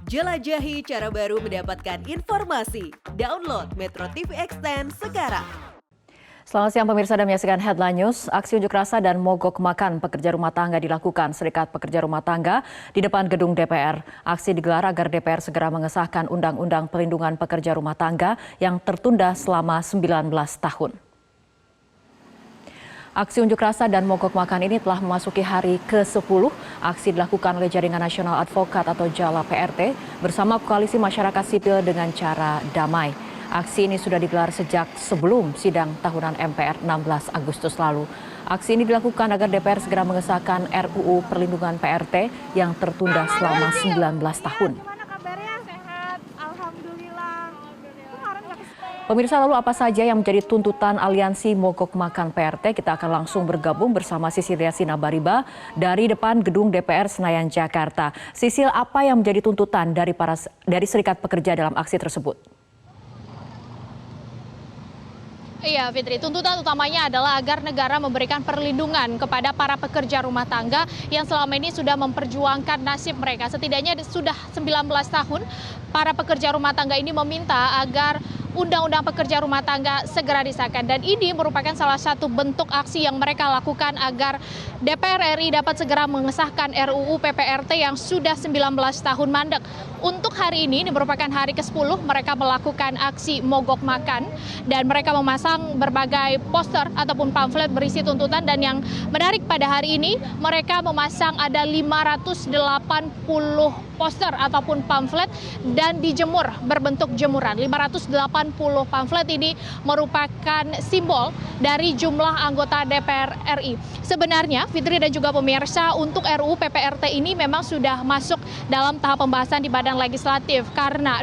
Jelajahi cara baru mendapatkan informasi. Download Metro TV Extend sekarang. Selamat siang pemirsa dan menyaksikan Headline News. Aksi unjuk rasa dan mogok makan pekerja rumah tangga dilakukan Serikat Pekerja Rumah Tangga di depan gedung DPR. Aksi digelar agar DPR segera mengesahkan Undang-Undang Pelindungan Pekerja Rumah Tangga yang tertunda selama 19 tahun. Aksi unjuk rasa dan mogok makan ini telah memasuki hari ke-10. Aksi dilakukan oleh Jaringan Nasional Advokat atau JALA PRT bersama Koalisi Masyarakat Sipil dengan cara damai. Aksi ini sudah digelar sejak sebelum sidang tahunan MPR 16 Agustus lalu. Aksi ini dilakukan agar DPR segera mengesahkan RUU Perlindungan PRT yang tertunda selama 19 tahun. Pemirsa, lalu apa saja yang menjadi tuntutan Aliansi Mogok Makan PRT? Kita akan langsung bergabung bersama Sisil Sinabariba dari depan gedung DPR Senayan, Jakarta. Sisil, apa yang menjadi tuntutan dari Serikat Pekerja dalam aksi tersebut? Iya, Fitri. Tuntutan utamanya adalah agar negara memberikan perlindungan kepada para pekerja rumah tangga yang selama ini sudah memperjuangkan nasib mereka. Setidaknya sudah 19 tahun para pekerja rumah tangga ini meminta agar Undang-Undang Pekerja Rumah Tangga segera disahkan. Dan ini merupakan salah satu bentuk aksi yang mereka lakukan agar DPR RI dapat segera mengesahkan RUU PPRT yang sudah 19 tahun mandek. Untuk hari ini merupakan hari ke-10 mereka melakukan aksi mogok makan dan mereka memasang berbagai poster ataupun pamflet berisi tuntutan, dan yang menarik pada hari ini mereka memasang ada 580 poster ataupun pamflet dan dijemur berbentuk jemuran. 580 pamflet ini merupakan simbol dari jumlah anggota DPR RI. Sebenarnya Fitri dan juga pemirsa, untuk RUU PPRT ini memang sudah masuk dalam tahap pembahasan di Badan Legislatif karena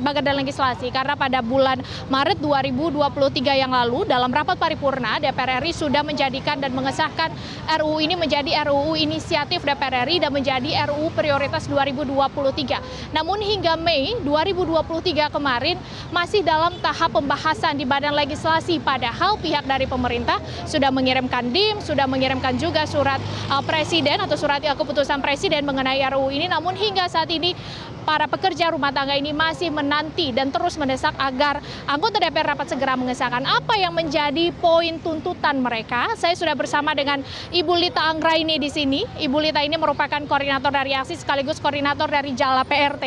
pada bulan Maret 2023 yang lalu dalam rapat paripurna DPR RI sudah menjadikan dan mengesahkan RUU ini menjadi RUU inisiatif DPR RI dan menjadi RUU prioritas 2023. Namun hingga Mei 2023 kemarin masih dalam tahap pembahasan di Badan Legislasi, padahal pihak dari pemerintah sudah mengirimkan DIM, sudah mengirimkan juga surat Presiden atau surat keputusan Presiden mengenai RUU ini. Namun hingga saat ini para pekerja rumah tangga ini masih menanti dan terus mendesak agar anggota DPR dapat segera mengesahkan. Apa yang menjadi poin tuntutan mereka? Saya sudah bersama dengan Ibu Lita Anggraini di sini. Ibu Lita ini merupakan koordinator dari aksi sekaligus koordinator dari JALA PRT.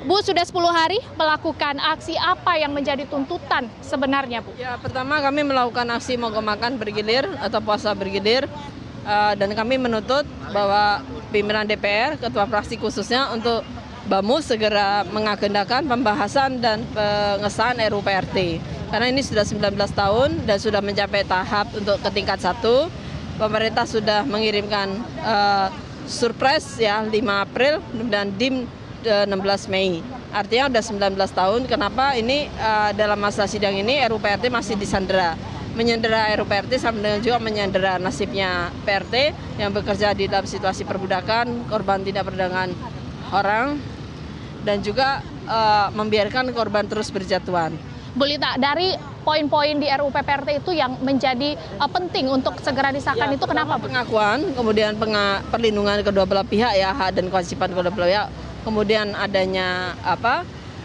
Bu, sudah 10 hari melakukan aksi, apa yang menjadi tuntutan sebenarnya, Bu? Ya, pertama kami melakukan aksi mogok makan bergilir atau puasa bergilir, dan kami menuntut bahwa pimpinan DPR, ketua fraksi khususnya untuk Bamus segera mengagendakan pembahasan dan pengesahan RUU PRT. Karena ini sudah 19 tahun dan sudah mencapai tahap untuk ke tingkat 1. Pemerintah sudah mengirimkan surprise ya 5 April dan DIM 16 Mei. Artinya sudah 19 tahun, kenapa ini dalam masa sidang ini RUU PRT masih disandera. Menyandera RUU PRT sama dengan juga menyandera nasibnya PRT yang bekerja di dalam situasi perbudakan, korban tindak perdagangan orang, dan juga membiarkan korban terus berjatuhan. Bu Lita, dari poin-poin di RUU PPRT itu yang menjadi penting untuk segera disahkan itu kenapa? Pengakuan, kemudian perlindungan kedua belah pihak ya, hak dan kewajiban kedua belah pihak. Kemudian adanya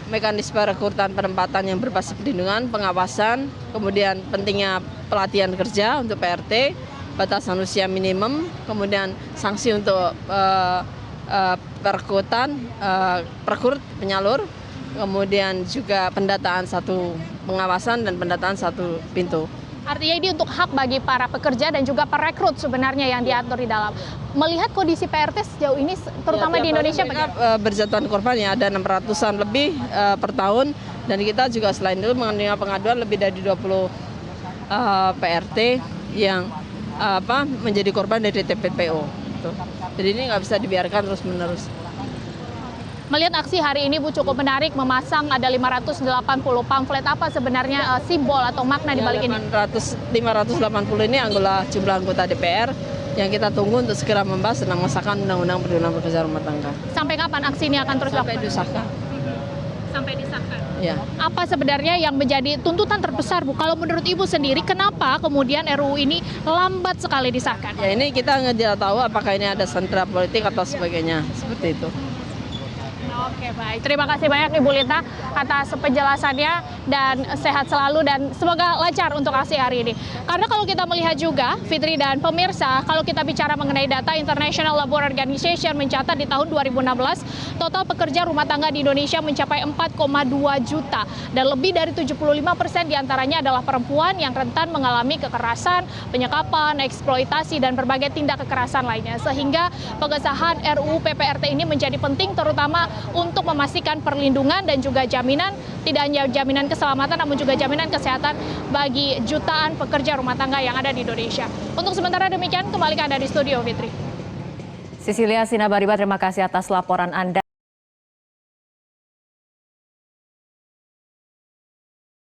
mekanisme rekrutan penempatan yang berbasis perlindungan, pengawasan, kemudian pentingnya pelatihan kerja untuk PRT, batasan usia minimum, kemudian sanksi untuk perekrut penyalur, kemudian juga pendataan satu pengawasan dan pendataan satu pintu. Artinya ini untuk hak bagi para pekerja dan juga perekrut sebenarnya yang diatur di dalam. Melihat kondisi PRT sejauh ini, terutama di Indonesia, berjatuhan korban ya ada 600-an lebih per tahun, dan kita juga selain itu menerima pengaduan lebih dari 20 PRT yang menjadi korban dari TPPO. Jadi ini nggak bisa dibiarkan terus-menerus. Melihat aksi hari ini, Bu, cukup menarik, memasang ada 580 pamflet. Apa sebenarnya simbol atau makna di balik ini? 580 ini jumlah anggota DPR yang kita tunggu untuk segera membahas dan mengesahkan Undang-Undang Perlindungan Pekerja Rumah Tangga. Sampai kapan aksi ini akan terus sampai disahkan? Sampai disahkan. Ya. Apa sebenarnya yang menjadi tuntutan terbesar, Bu? Kalau menurut Ibu sendiri, kenapa kemudian RUU ini lambat sekali disahkan? Ya, ini kita nggak tahu apakah ini ada sandera politik atau sebagainya, seperti itu. Oke, baik. Terima kasih banyak Ibu Lita atas penjelasannya dan sehat selalu dan semoga lancar untuk aksi hari ini. Karena kalau kita melihat juga, Fitri dan pemirsa, kalau kita bicara mengenai data International Labour Organization mencatat di tahun 2016, total pekerja rumah tangga di Indonesia mencapai 4,2 juta dan lebih dari 75% diantaranya adalah perempuan yang rentan mengalami kekerasan, penyekapan, eksploitasi, dan berbagai tindak kekerasan lainnya. Sehingga pengesahan RUU PPRT ini menjadi penting terutama untuk memastikan perlindungan dan juga jaminan, tidak hanya jaminan keselamatan namun juga jaminan kesehatan bagi jutaan pekerja rumah tangga yang ada di Indonesia. Untuk sementara demikian, kembali ke Anda di studio, Fitri. Cecilia Sinabariba, terima kasih atas laporan Anda.